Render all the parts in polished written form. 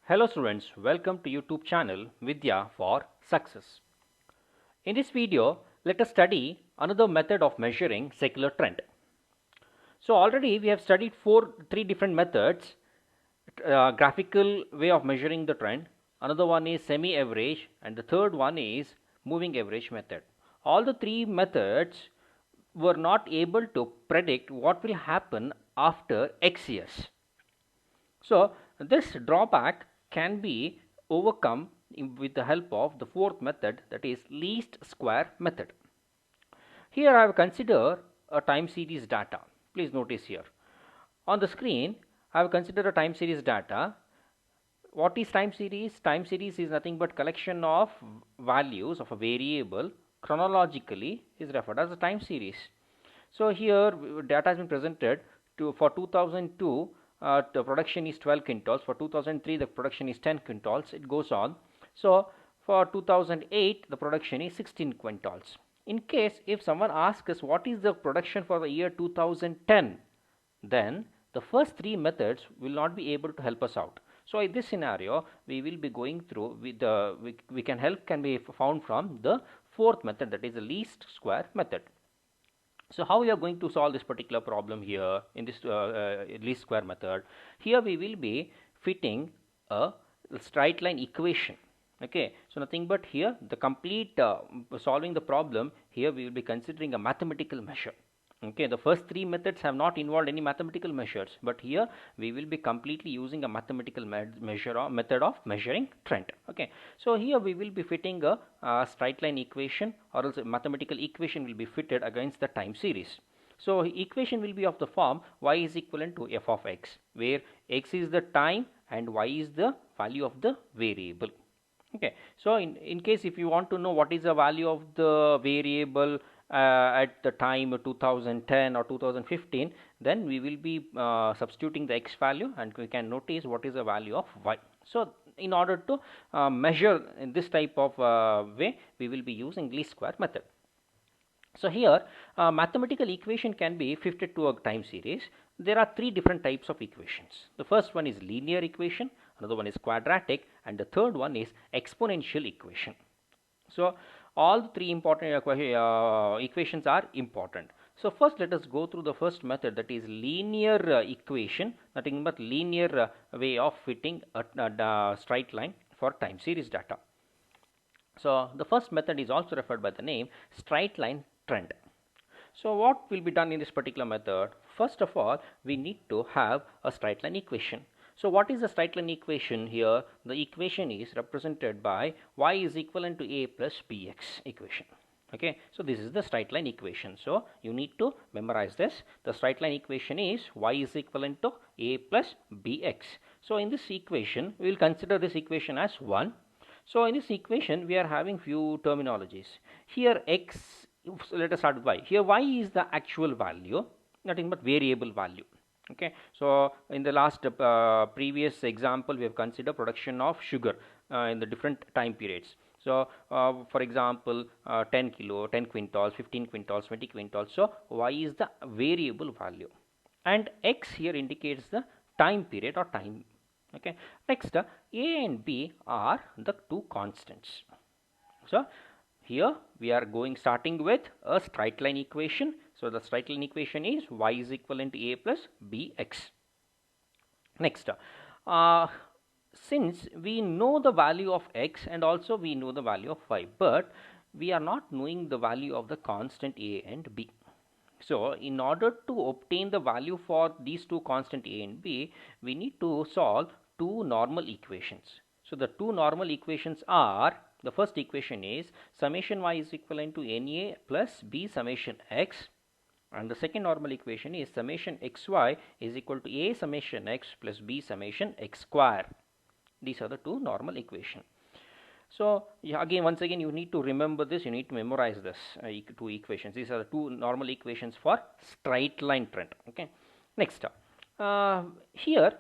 Hello students, welcome to YouTube channel Vidya for Success. In this video, let us study another method of measuring secular trend. So already we have studied three different methods, graphical way of measuring the trend, another one is semi-average, and the third one is moving average method. All the three methods were not able to predict what will happen after X years. So this drawback can be overcome with the help of the fourth method, that is least square method. Here I have considered a time series data. Please notice here. On the screen I have considered a time series data. What is time series? Time series is nothing but collection of values of a variable chronologically is referred as a time series. So here data has been presented for 2002 the production is 12 quintals, for 2003 the production is 10 quintals, it goes on. So for 2008 the production is 16 quintals. In case if someone asks us what is the production for the year 2010, then the first three methods will not be able to help us out. So in this scenario we will be going through with the we can be found from the fourth method, that is the least square method. So how we are going to solve this particular problem here in this least square method? Here we will be fitting a straight line equation. Okay, so nothing but here the complete solving the problem, here we will be considering a mathematical measure. Okay, the first three methods have not involved any mathematical measures, but here we will be completely using a mathematical method of measuring trend. Okay, so here we will be fitting a straight line equation, or else a mathematical equation will be fitted against the time series. So equation will be of the form y is equivalent to f of x, where x is the time and y is the value of the variable. Okay, so in case if you want to know what is the value of the variable at the time 2010 or 2015, then we will be substituting the x value and we can notice what is the value of y. So in order to measure in this type of way, we will be using least square method. So here mathematical equation can be fitted to a time series. There are three different types of equations. The first one is linear equation, another one is quadratic, and the third one is exponential equation. So all the three important equations are important. So first let us go through the first method, that is linear equation, nothing but linear way of fitting a straight line for time series data. So the first method is also referred by the name straight line trend. So what will be done in this particular method? First of all, we need to have a straight line equation. So what is the straight line equation here? The equation is represented by y is equivalent to a plus bx equation. Okay, so this is the straight line equation. So you need to memorize this. The straight line equation is y is equivalent to a plus bx. So in this equation, we will consider this equation as 1. So in this equation, we are having few terminologies. Here x, let us start with y. Here y is the actual value, nothing but variable value. Okay, so in the last previous example, we have considered production of sugar in the different time periods. So for example, 10 quintals, 15 quintals, 20 quintals. So y is the variable value, and x here indicates the time period or time. Okay, next a and b are the two constants. So here we are starting with a straight line equation. So the straight line equation is y is equivalent to a plus bx. Next, since we know the value of x and also we know the value of y, but we are not knowing the value of the constant a and b. So in order to obtain the value for these two constant a and b, we need to solve two normal equations. So the two normal equations are, the first equation is summation y is equivalent to na plus b summation x, and the second normal equation is summation xy is equal to a summation x plus b summation x square. These are the two normal equations. So yeah, once again you need to remember this, you need to memorize this two equations. These are the two normal equations for straight line trend. Okay, next here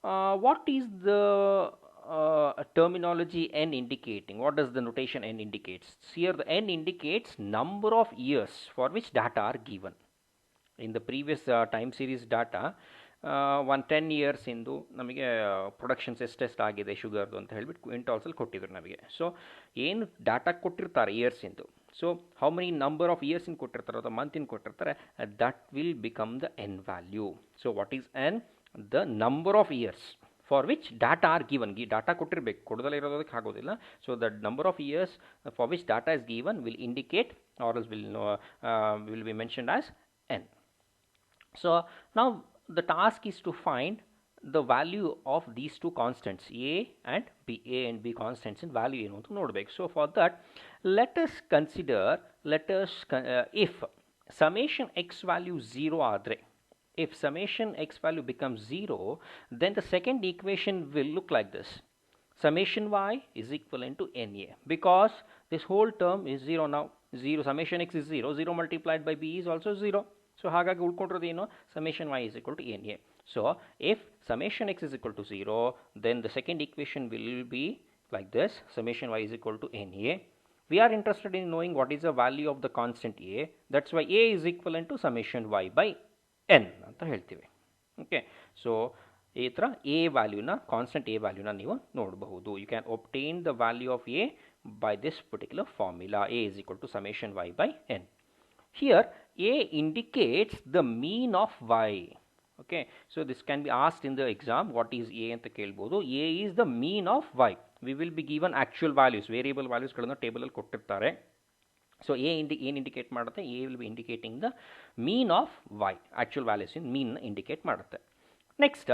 what is the terminology n indicating? What does the notation n indicates? Here the n indicates number of years for which data are given. In the previous time series data, ಒಂದು 10 ಇಯರ್ಸಿಂದು ನಮಗೆ productions ಎಷ್ಟೆಷ್ಟು ಆಗಿದೆ ಶುಗರ್ದು ಅಂತ ಹೇಳ್ಬಿಟ್ಟು ಕ್ವಿಂಟಾಲ್ಸಲ್ಲಿ ಕೊಟ್ಟಿದ್ರು ನಮಗೆ. So ಏನು data ಕೊಟ್ಟಿರ್ತಾರೆ ಇಯರ್ಸಿಂದು, so how many number of years in ಕೊಟ್ಟಿರ್ತಾರೆ ಅಥವಾ ಮಂತ್ ಇನ್ ಕೊಟ್ಟಿರ್ತಾರೆ, that will become the n value. So what is n? The number of years for which data are given. Data ಕೊಟ್ಟಿರಬೇಕು, ಕೊಡದಲ್ಲೇ ಇರೋದಕ್ಕೆ ಆಗೋದಿಲ್ಲ. So the number of years for which data is given will indicate or else will be mentioned as n. So now the task is to find the value of these two constants a and b constants in value ಏನು ಅಂತ ನೋಡಬೇಕು. So for that let us consider if summation x value 0 ಆದರೆ, if summation x value becomes 0, then the second equation will look like this: summation y is equivalent to na, because this whole term is 0 now. 0 summation x is 0, 0 multiplied by b is also 0. So ಹಾಗಾಗಿ ಉಳ್ಕೊಂಡಿರೋದು ಏನು? Summation y is equal to na. So if summation x is equal to 0, then the second equation will be like this: summation y is equal to na. We are interested in knowing what is the value of the constant a. That's why a is equivalent to summation y by n ಅಂತ ಹೇಳ್ತೀವಿ. Okay, so ಈ ಥರ A ವ್ಯಾಲ್ಯೂನ, constant A ವ್ಯಾಲ್ಯೂನ ನೀವು ನೋಡಬಹುದು. You can obtain the value of A by this particular formula: a is equal to summation y by n. Here a indicates the mean of y. Okay, so this can be asked in the exam. What is a anta kelbodu? A is the mean of y. We will be given actual values, variable values galanna table alli kottirtare. So a indicate madutte? A will be indicating the mean of y. Actual values in mean indicate madutte. Next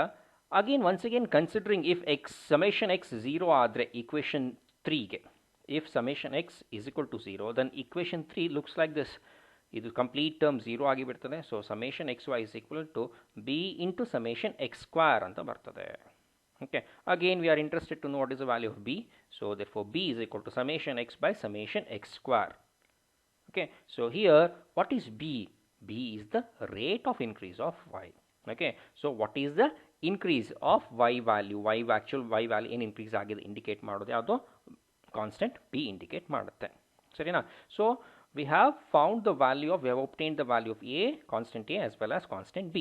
again, once again considering if x summation x 0 adre equation 3 ge, if summation x is equal to 0, then equation 3 looks like this. ಇದು complete term 0 ಆಗಿಬಿಡ್ತದೆ. So summation X y is equal to b into summation x square ಅಂತ ಬರ್ತದೆ. Okay, again we are interested to know what is the value of b. So therefore b is equal to summation x by summation x square. Okay, so here what is b? B is the rate of increase of y. Okay, so what is the increase of y value? Y actual Y value ಏನು increase ಆಗಿದೆ indicate ಮಾಡೋದು ಯಾವುದು? Constant B indicate ಮಾಡುತ್ತೆ. ಸರಿನಾ? So we have found the value of, we have obtained the value of a, constant a as well as constant b.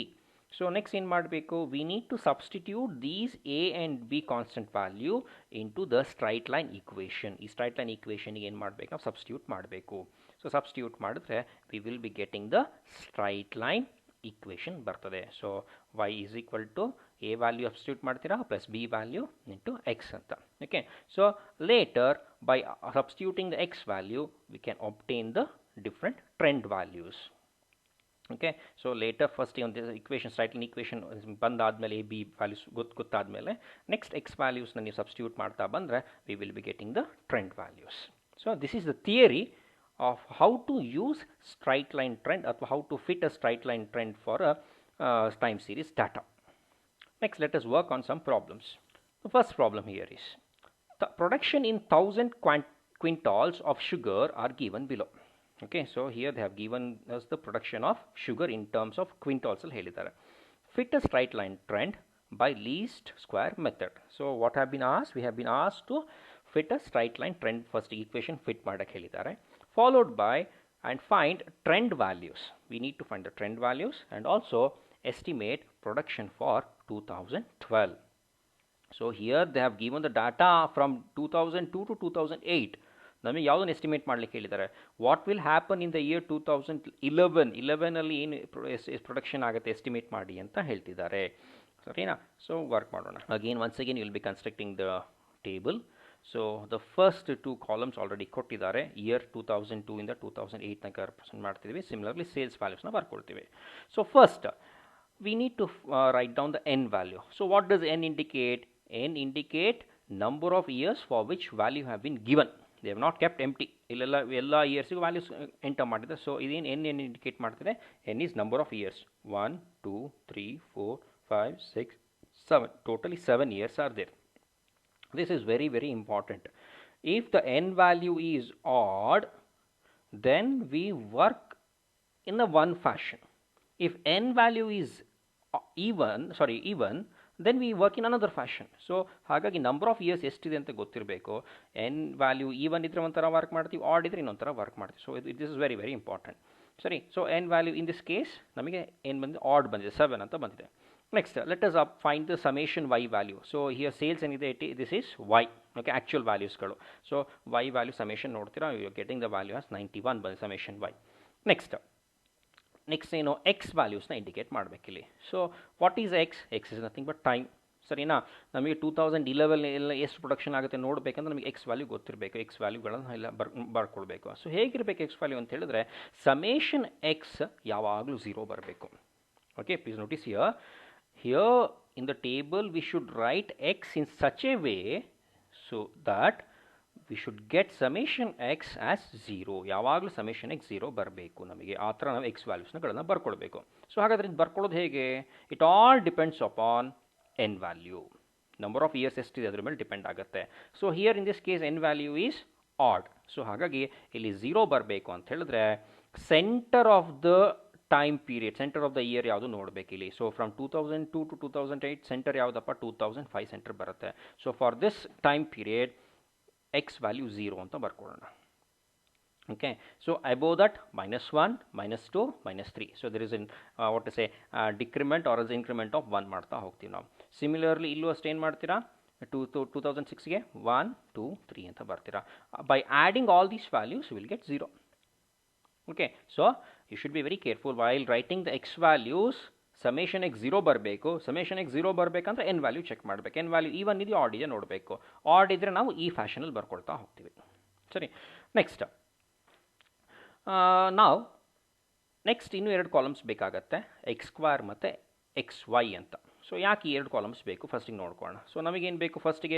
So next in ಮಾಡಬೇಕು, we need to substitute these a and b constant value into the straight line equation. ಈ straight line equation ಏನು ಮಾಡಬೇಕು? ನಾವು substitute ಮಾಡಬೇಕು. So substitute ಮಾಡಿದ್ರೆ we will be getting the straight line equation ಬರ್ತದೆ. So y is equal to a value substitute ಮಾಡ್ತೀರಾ plus b value into x ಅಂತ. Okay, so later by substituting the x value we can obtain the different trend values. Okay, so later first on this equation, straight line equation ಬಂದಾದ್ಮೇಲೆ a b values ಗೊತ್ತಾದ್ಮೇಲೆ next x values ನ ನೀವು substitute ಮಾಡ್ತಾ ಬಂದ್ರೆ we will be getting the trend values. So this is the theory of how to use straight line trend or how to fit a straight line trend for a time series data. Next, let us work on some problems. The first problem here is the production in 1000 quintals of sugar are given below. Okay, so here they have given us the production of sugar in terms of quintals alli helidare. Fit a straight line trend by least square method. So what have been asked? We have been asked to fit a straight line trend. First equation fit ಮಾಡಕ್ಕೆ ಹೇಳಿದ್ದಾರೆ, followed by and find trend values. We need to find the trend values and also estimate production for 2012. So here they have given the data from 2002 to 2008. ನಮಗೆ ಯಾವುದನ್ನು estimate ಮಾಡಲಿಕ್ಕೆ ಹೇಳಿದ್ದಾರೆ? What will happen in the year 2011 ಅಲ್ಲಿ ಏನು production ಆಗುತ್ತೆ estimate ಮಾಡಿ ಅಂತ ಹೇಳ್ತಿದ್ದಾರೆ. ಸರಿನಾ? ಸೊ ವರ್ಕ್ ಮಾಡೋಣ. Again once again you will be constructing the table. So the first 2 columns already ಕೊಟ್ಟಿದ್ದಾರೆ. ಇಯರ್ 2002 ಇಂದ 2008 ತನಕ ರೆಪ್ರೆಸೆಂಟ್ ಮಾಡ್ತಿದ್ದೀವಿ. ಸಿಮಿಲರ್ಲಿ ಸೇಲ್ಸ್ ವ್ಯಾಲ್ಯೂಸ್ನ ಬರ್ಕೊಳ್ತೀವಿ. So first we need to write down the n value. So what does n indicate? N indicate number of years for which value have been given. They have not kept empty. ಎಲ್ಲ ಇಯರ್ಸಿಗೂ values enter ಮಾಡಿದೆ. So ಇದೇನು n indicate ಮಾಡ್ತಿದೆ? n is number of years. 1 2 3 4 5 6 7. Totally 7 years are there. This is very very important. If the n value is odd, then we work in a one fashion. If n value is even, then we work in another fashion. So ಹಾಗಾಗಿ number of years ಎಷ್ಟಿದೆ ಅಂತ ಗೊತ್ತಿರಬೇಕು. n value even ಇದ್ರೆ ಒಂಥರ work ಮಾಡ್ತೀವಿ, odd ಇದ್ರೆ ಇನ್ನೊಂಥರ work ಮಾಡ್ತೀವಿ. So this is very very important. ಸರಿ, so n value in this case ನಮಗೆ ಏನು ಬಂದಿದೆ? ಆಡ್ ಬಂದಿದೆ, 7 ಅಂತ ಬಂದಿದೆ. Next, let us find the summation y value. So here sales and this is y. Okay, actual values. So y value summation ನೋಡ್ತೀರಾ, you are getting the value as 91 by summation y. Next ಏನು x valuesನ indicate ಮಾಡಬೇಕಿಲ್ಲಿ. So what is x is nothing but time. ಸರಿನಾ, ನಮಗೆ 2011 ಎಲ್ಲ ಎಷ್ಟು production ಆಗುತ್ತೆ ನೋಡಬೇಕಂದ್ರೆ ನಮಗೆ ಎಕ್ಸ್ ವ್ಯಾಲ್ಯೂ ಗೊತ್ತಿರಬೇಕು, ಎಕ್ಸ್ ವ್ಯಾಲ್ಯೂಗಳನ್ನು ಎಲ್ಲ ಬರ್ಕೊಳ್ಬೇಕು. ಸೊ ಹೇಗಿರಬೇಕು ಎಕ್ಸ್ ವ್ಯಾಲ್ಯೂ ಅಂತ ಹೇಳಿದ್ರೆ ಸಮೇಷನ್ ಎಕ್ಸ್ ಯಾವಾಗಲೂ 0 ಬರಬೇಕು. Okay, please notice here in the table we should write x in such a way so that we should get summation x as 0. ಯಾವಾಗಲೂ summation x 0 ಬರಬೇಕು. ನಮಗೆ ಆ ಥರ ನಾವು ಎಕ್ಸ್ ವ್ಯಾಲ್ಯೂಸ್ಗಳನ್ನ ಬರ್ಕೊಳ್ಬೇಕು. ಸೊ ಹಾಗಾದರೆ ಇದು ಬರ್ಕೊಳ್ಳೋದು ಹೇಗೆ? It all depends upon n value. Number of years ಎಷ್ಟಿದೆ ಅದ್ರ ಮೇಲೆ ಡಿಪೆಂಡ್ ಆಗುತ್ತೆ. So here in this case n value is add. So ಹಾಗಾಗಿ ಇಲ್ಲಿ 0 ಬರಬೇಕು ಅಂತ ಹೇಳಿದ್ರೆ centre of the time period, centre of the year ಯಾವುದು ನೋಡಬೇಕು ಇಲ್ಲಿ. ಸೊ ಫ್ರಮ್ 2002 to 2008 ಸೆಂಟರ್ ಯಾವುದಪ್ಪ? 2005 ಸೆಂಟರ್ ಬರುತ್ತೆ. So for this time period x value 0 ಅಂತ ಬರ್ಕೊಳ್ಳೋಣ. Okay, so above that -1, -2, -3. So there is in what is a decrement or is increment of 1 ಮಾಡ್ತಾ ಹೋಗ್ತೀವಿ ನಾವು. ಸಿಮಿಲರ್ಲಿ ಇಲ್ಲೂ ಅಷ್ಟೇ ಏನು ಮಾಡ್ತೀರಾ? 2006ಗೆ 1, 2, 3 ಅಂತ ಬರ್ತೀರಾ. By adding all these values will get 0. Okay, so you should be very careful while writing the x values. Summation x 0 ಬರಬೇಕು. summation x 0 ಬರಬೇಕಂದ್ರೆ n ವ್ಯಾಲ್ಯೂ ಚೆಕ್ ಮಾಡಬೇಕು. n ವ್ಯಾಲ್ಯೂ ಈವನ್ ಇದೆಯೋ ಆಡ್ ಇದೆ ನೋಡಬೇಕು. ಆಡ್ ಇದ್ದರೆ ನಾವು ಈ ಫ್ಯಾಷನಲ್ಲಿ ಬರ್ಕೊಳ್ತಾ ಹೋಗ್ತೀವಿ. ಸರಿ, ನೆಕ್ಸ್ಟ್ ನಾವು ನೆಕ್ಸ್ಟ್ ಇನ್ನೂ 2 ಕಾಲಮ್ಸ್ ಬೇಕಾಗತ್ತೆ, x² ಮತ್ತು xy ಅಂತ. ಸೊ ಯಾಕೆ ಈ 2 ಕಾಲಮ್ಸ್ ಬೇಕು ಫಸ್ಟಿಗೆ ನೋಡ್ಕೊಳ್ಳೋಣ. ಸೊ ನಮಗೇನು ಬೇಕು ಫಸ್ಟಿಗೆ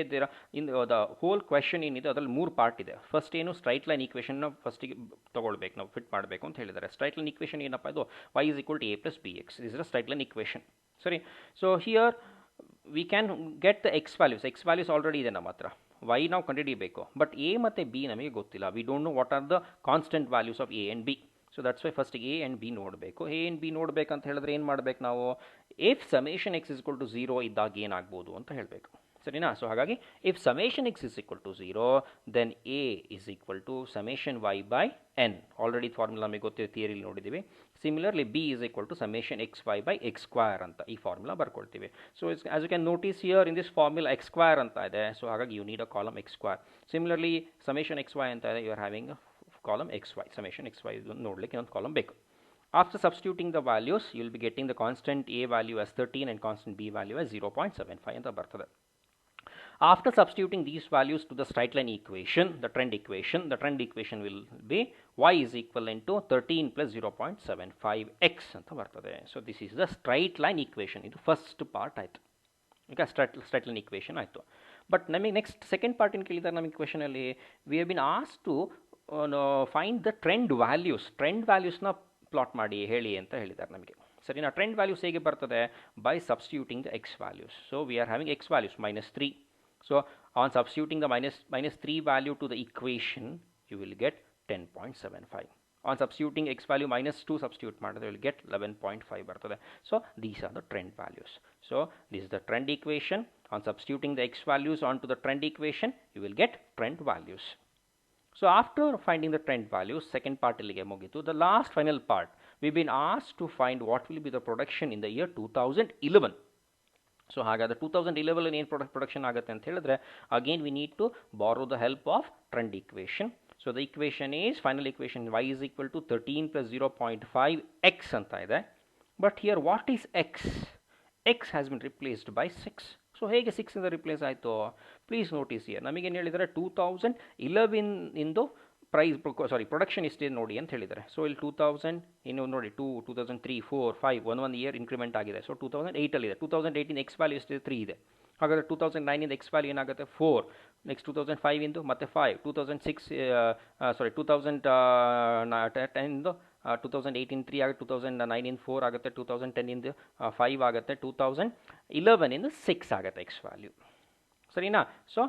ದ ಹೋಲ್ ಕ್ವೆಶನ್ ಏನಿದೆ ಅದರಲ್ಲಿ 3 ಪಾರ್ಟ್ ಇದೆ. ಫಸ್ಟ್ ಏನು ಸ್ಟ್ರೈಟ್ ಲೈನ್ ಈಕ್ವೇಷನ್ನ ಫಸ್ಟಿಗೆ ತೊಗೊಳ್ಬೇಕು, ನಾವು ಫಿಟ್ ಮಾಡಬೇಕು ಅಂತ ಹೇಳಿದ್ದಾರೆ. ಸ್ಟ್ರೈಟ್ ಲೈನ್ ಈಕ್ವೇಷನ್ ಏನಪ್ಪ? ಇದು y = a + bx. This is a straight line equation. ಸರಿ, so here we can get the X values already ಇದೆ ನಮ್ಮ ಹತ್ರ. y ನಾವು ಕಂಡುಹಿಡಿಯಬೇಕು, ಬಟ್ a ಮತ್ತು b ನಮಗೆ ಗೊತ್ತಿಲ್ಲ. We don't know what are the constant values of a and b. So that's why first A and B ನೋಡಬೇಕು. A and B ನೋಡಬೇಕಂತ ಹೇಳಿದ್ರೆ ಏನು ಮಾಡಬೇಕು ನಾವು? ಇಫ್ ಸಮೇಷನ್ ಎಕ್ಸ್ = 0 ಇದ್ದಾಗ ಏನಾಗ್ಬೋದು ಅಂತ ಹೇಳಬೇಕು. ಸರಿನಾ? ಸೊ ಹಾಗಾಗಿ if summation x = 0 then a = summation y by n. Already formula ನಮಗೆ ಗೊತ್ತಿದೆ, ಥಿಯರಿಲಿ ನೋಡಿದ್ದೀವಿ. Similarly b = summation xy by x² ಅಂತ ಈ ಫಾರ್ಮುಲಾ ಬರ್ಕೊಳ್ತೀವಿ. So as you can notice here in this formula x² ಅಂತ ಇದೆ. ಸೊ ಹಾಗಾಗಿ you need a column x². Similarly summation xy ಅಂತ ಇದೆ, you are having column xy, summation xy ನೋಡಲಿಕ್ಕೆ ಇನ್ನೊಂದು ಕಾಲಮ್ ಬೇಕು. After substituting the values, you will be getting the constant a value as 13 and constant b value as 0.75 ಅಂತ ಬರ್ತದೆ. After substituting these values to the straight line equation, the trend equation will be y is equivalent to 13 plus 0.75x ಅಂತ ಬರ್ತದೆ. So this is the straight line equation. ಇದು first part ಆಯಿತು. ಈಗ straight line equation ಆಯಿತು. But ನಮಗೆ next second part ಏನು ಕೇಳಿದ್ದಾರೆ ನಮಗೆ ಕ್ವೆಶನಲ್ಲಿ? We have been asked to find the trend ವ್ಯಾಲ್ಯೂಸ್ನ ಪ್ಲಾಟ್ ಮಾಡಿ ಹೇಳಿ ಅಂತ ಹೇಳಿದ್ದಾರೆ ನಮಗೆ. ಸರಿನಾ? ಟ್ರೆಂಡ್ ವ್ಯಾಲ್ಯೂಸ್ ಹೇಗೆ ಬರ್ತದೆ? By substituting the X values. So we are having X values -3. So on substituting the -3 value to the equation you will get 10.75. On substituting X value -2 substitute ಮಾಡಿದ್ರೆ ವಿಲ್ ಗೆಟ್ 11.5 ಬರ್ತದೆ. So these are the trend values. So this is the trend equation. On substituting the X values on to the trend equation you will get trend values. So after finding the trend values, second part illige mugitu. The last final part, we've been asked to find what will be the production in the year 2011. So ಹಾಗಾದ್ರೆ 2011 ಏನು production ಆಗುತ್ತೆ ಅಂತ ಹೇಳಿದ್ರೆ again we need to borrow the help of trend equation. So the equation is, final equation, y is equal to 13 plus 0.5x ಅಂತ ಇದೆ. But here what is x? X has been replaced by 6. So ಹೇಗೆ 6 ಇಂದ replace ಆಯಿತು? Please notice here. ನಮಗೇನು ಹೇಳಿದ್ದಾರೆ? 2011 ಇಂದು production ಎಷ್ಟಿದೆ ನೋಡಿ ಅಂತ ಹೇಳಿದ್ದಾರೆ. ಸೊ ಇಲ್ಲಿ 2000 ಇನ್ನು ನೋಡಿ 2003, 4, 5 1 ಇಯರ್ ಇನ್ಕ್ರಿಮೆಂಟ್ ಆಗಿದೆ. ಸೊ 2008 2018 ಎಕ್ಸ್ ವ್ಯಾಲ್ಯೂ ಎಷ್ಟಿದೆ? 3 ಇದೆ. ಹಾಗಾದರೆ 2009 ಎಕ್ಸ್ ವ್ಯಾಲ್ಯೂ ಏನಾಗುತ್ತೆ? 4. ನೆಕ್ಸ್ಟ್ 2005 ಇಂದು ಮತ್ತೆ 5. 2006 2010 2018 3 ಆಗುತ್ತೆ, 2009 4 ಆಗುತ್ತೆ, 2010 5 ಆಗುತ್ತೆ, 2011 6 ಆಗುತ್ತೆ ಎಕ್ಸ್ ವ್ಯಾಲ್ಯೂ. ಸರಿನಾ? So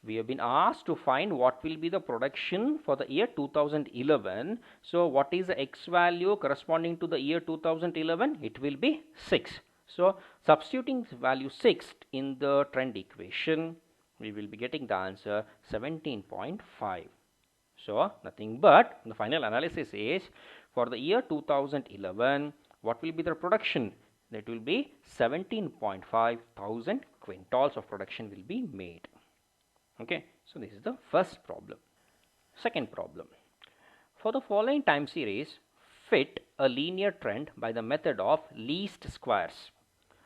we have been asked to find what will be the production for the year 2011. So what is the x value corresponding to the year 2011? It will be 6. So substituting value 6 in the trend equation, we will be getting the answer 17.5. So nothing but the final analysis is, for the year 2011, what will be the production? that will be 17.5 thousand quintals of production will be made. Okay, so this is the first problem. Second problem, for the following time series, fit a linear trend by the method of least squares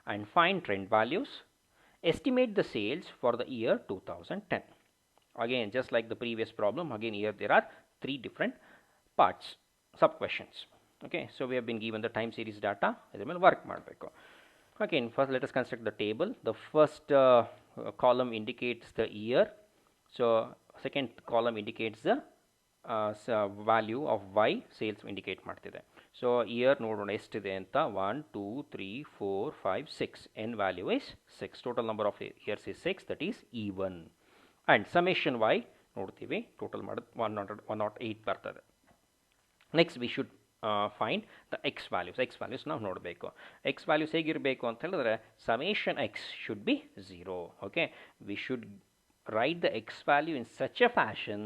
and find trend values. Estimate the sales for the year 2010. Again, just like the previous problem, again here there are three different parts, sub questions. Okay, so we have been given the time series data. Work ಮಾಡಬೇಕು. Again, first let us construct the table. The first column indicates the year. So second column indicates the value of y sales indicate ಮಾಡ್ತಿದೆ. So year ನೋಡೋಣ ಎಷ್ಟಿದೆ ಅಂತ 1 2 3 4 5 6 n value is 6. Total number of years is 6, that is even. And summation y ನೋಡ್ತೀವಿ, total ಮಾಡೋದು 108 ಬರ್ತದೆ. Next we should find the x values ನಾವು ನೋಡಬೇಕು. x values ಹೇಗಿರಬೇಕು ಅಂತ ಹೇಳಿದ್ರೆ summation x should be 0. Okay, we should write the x value in such a fashion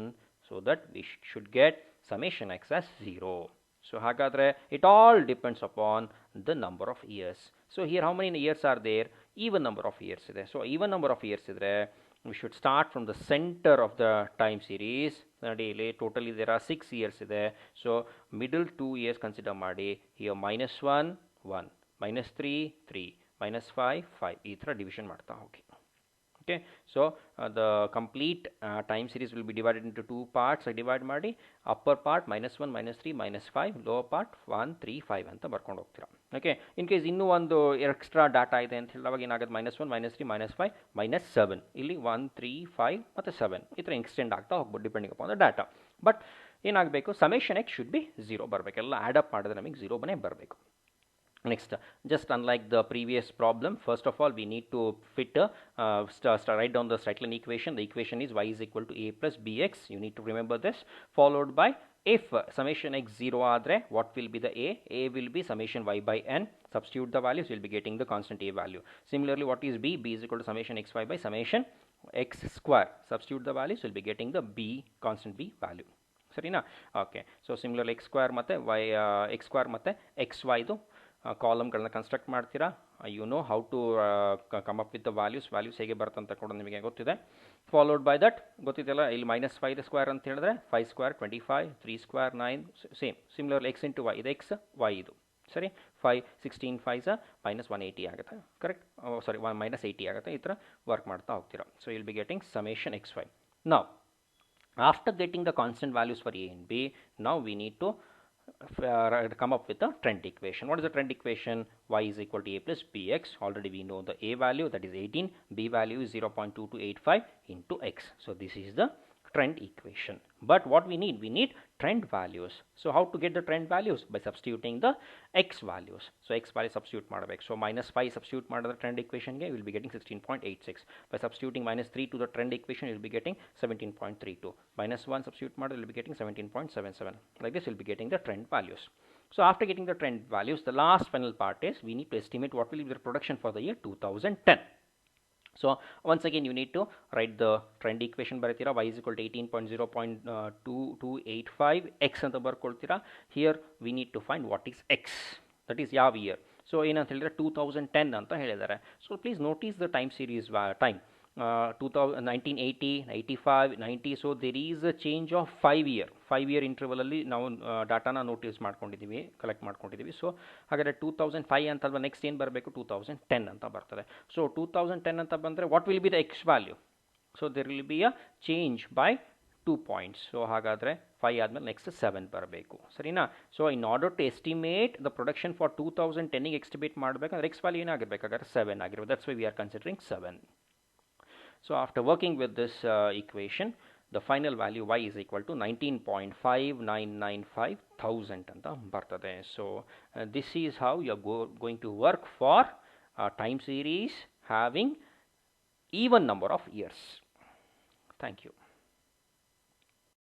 so that we should get summation x as 0. So hagadre it all depends upon the number of years. So here how many years are there? Even number of years ide. So even number of years idre we should start from the center of the time series. Totally there are 6 years ide. So middle 2 years consider ಮಾಡಿ. Here -1 1 -3 3 -5 5 ಈ ಥರ division ಮಾಡ್ತಾ ಹೋಗಿ. Okay, so the complete time series will be divided into two parts. I divide ಮಾಡಿ upper part -1 -3 -5, lower part 1 3 5 ಅಂತ ಬರ್ಕೊಂಡು ಹೋಗ್ತೀರಾ. Okay, in case ಇನ್ನೂ ಒಂದು ಎಕ್ಸ್ಟ್ರಾ ಡಾಟಾ ಇದೆ ಅಂತ ಹೇಳಿದಾಗ ಏನಾಗುತ್ತೆ -1 -3 -5 -7 ಇಲ್ಲಿ 1 3 5 ಮತ್ತು 7 ಈ ಥರ ಎಕ್ಸ್ಟೆಂಡ್ ಆಗ್ತಾ ಹೋಗ್ಬೋದು depending upon the data. But ಏನಾಗಬೇಕು, ಸಮೇಷನ್ ಎಕ್ಸ್ ಶುಡ್ ಬಿ 0 ಬರಬೇಕು. ಎಲ್ಲ ಆ್ಯಡ್ ಅಪ್ ಮಾಡಿದ್ರೆ ನಮಗೆ 0 ಬನೇ ಬರಬೇಕು. Next, just unlike the previous problem, first of all we need to fit write down the Straight line equation. The equation is y is equal to a plus bx. You need to remember this, followed by if summation x 0 adre what will be the a will be summation y by n. Substitute the values, you will be getting the constant a value. Similarly, what is b is equal to summation xy by summation x square. Substitute the values, you will be getting the b constant b value. Sarina? Okay, so similarly x square matte y x square matte xy do ಕಾಲಮ್ಗಳನ್ನ construct ಮಾಡ್ತೀರಾ. You know how to come up with the values ಹೇಗೆ ಬರುತ್ತೆ ಅಂತ ಕೂಡ ನಿಮಗೆ ಗೊತ್ತಿದೆ. Followed by that ಗೊತ್ತಿದೆಯಲ್ಲ, ಇಲ್ಲಿ -5 square ಅಂತ ಹೇಳಿದ್ರೆ 5 square 25, 3 square 9, same. Similarly X into Y, ಇದು ಎಕ್ಸ್ ವೈ ಇದು ಸರಿ. 5 16 5 -180 ಆಗುತ್ತೆ, ಕರೆಕ್ಟ್. ಸಾರಿ -80 ಆಗುತ್ತೆ. ಈ ಥರ ವರ್ಕ್ ಮಾಡ್ತಾ ಹೋಗ್ತೀರಾ. So will be getting summation X Y. Now after getting the constant values for A and B, now we need to come up with a trend equation. What is the trend equation? Y is equal to a plus bx. Already we know the a value, that is 18, b value is 0.2285 into x. So this is the trend equation. But what we need trend values. So how to get the trend values? By substituting the x values. So x value substitute ಮಾಡಬೇಕು. So -5 substitute ಮಾಡಿದ್ರೆ trend equation ಗೆ we will be getting 16.86. By substituting -3 to the trend equation, you will be getting 17.32. -1 substitute ಮಾಡಿದ್ರೆ you will be getting 17.77. Like this, you will be getting the trend values. So after getting the trend values, the last final part is we need to estimate what will be the production for the year 2010. So once again you need to write the trend equation ಬರೀತೀರಾ. y is equal to 18.0.2285 x ಅಂತ ಬರ್ಕೊಳ್ತೀರಾ. Here we need to find what is x, that is ಯಾವ year. So ಏನಂತ ಹೇಳಿದ್ರೆ 2010 ಅಂತ ಹೇಳಿದ್ದಾರೆ. So please notice the time series time 1980 85 90. So there is a change of 5 year ಇಂಟರ್ವಲಲ್ಲಿ ನಾವು ಡಾಟಾನ notice ಮಾಡ್ಕೊಂಡಿದ್ದೀವಿ, ಕಲೆಕ್ಟ್ ಮಾಡ್ಕೊಂಡಿದ್ದೀವಿ. ಸೊ ಹಾಗಾದರೆ 2005 ಅಂತಲ್ವ, ನೆಕ್ಸ್ಟ್ ಏನು ಬರಬೇಕು 2010 ಅಂತ ಬರ್ತದೆ. ಸೊ 2010 ಅಂತ ಬಂದರೆ what will be the x value? So there will be a change by 2 points. So ಹಾಗಾದರೆ 5 ಆದಮೇಲೆ ನೆಕ್ಸ್ಟ್ 7 ಬರಬೇಕು, ಸರಿನಾ? So in order to estimate the production for 2010ಗೆ ಎಸ್ಟಿಮೇಟ್ ಮಾಡಬೇಕಂದ್ರೆ ಎಕ್ಸ್ ವ್ಯಾಲ್ಯೂ ಏನಾಗಿರಬೇಕಾದ್ರೆ 7 ಆಗಿರ್ಬೋದು. That's why we are considering 7. So after working with this equation, the final value y is equal to 19.5995 thousand anta bartade. So this is how you are going to work for time series having even number of years. Thank you.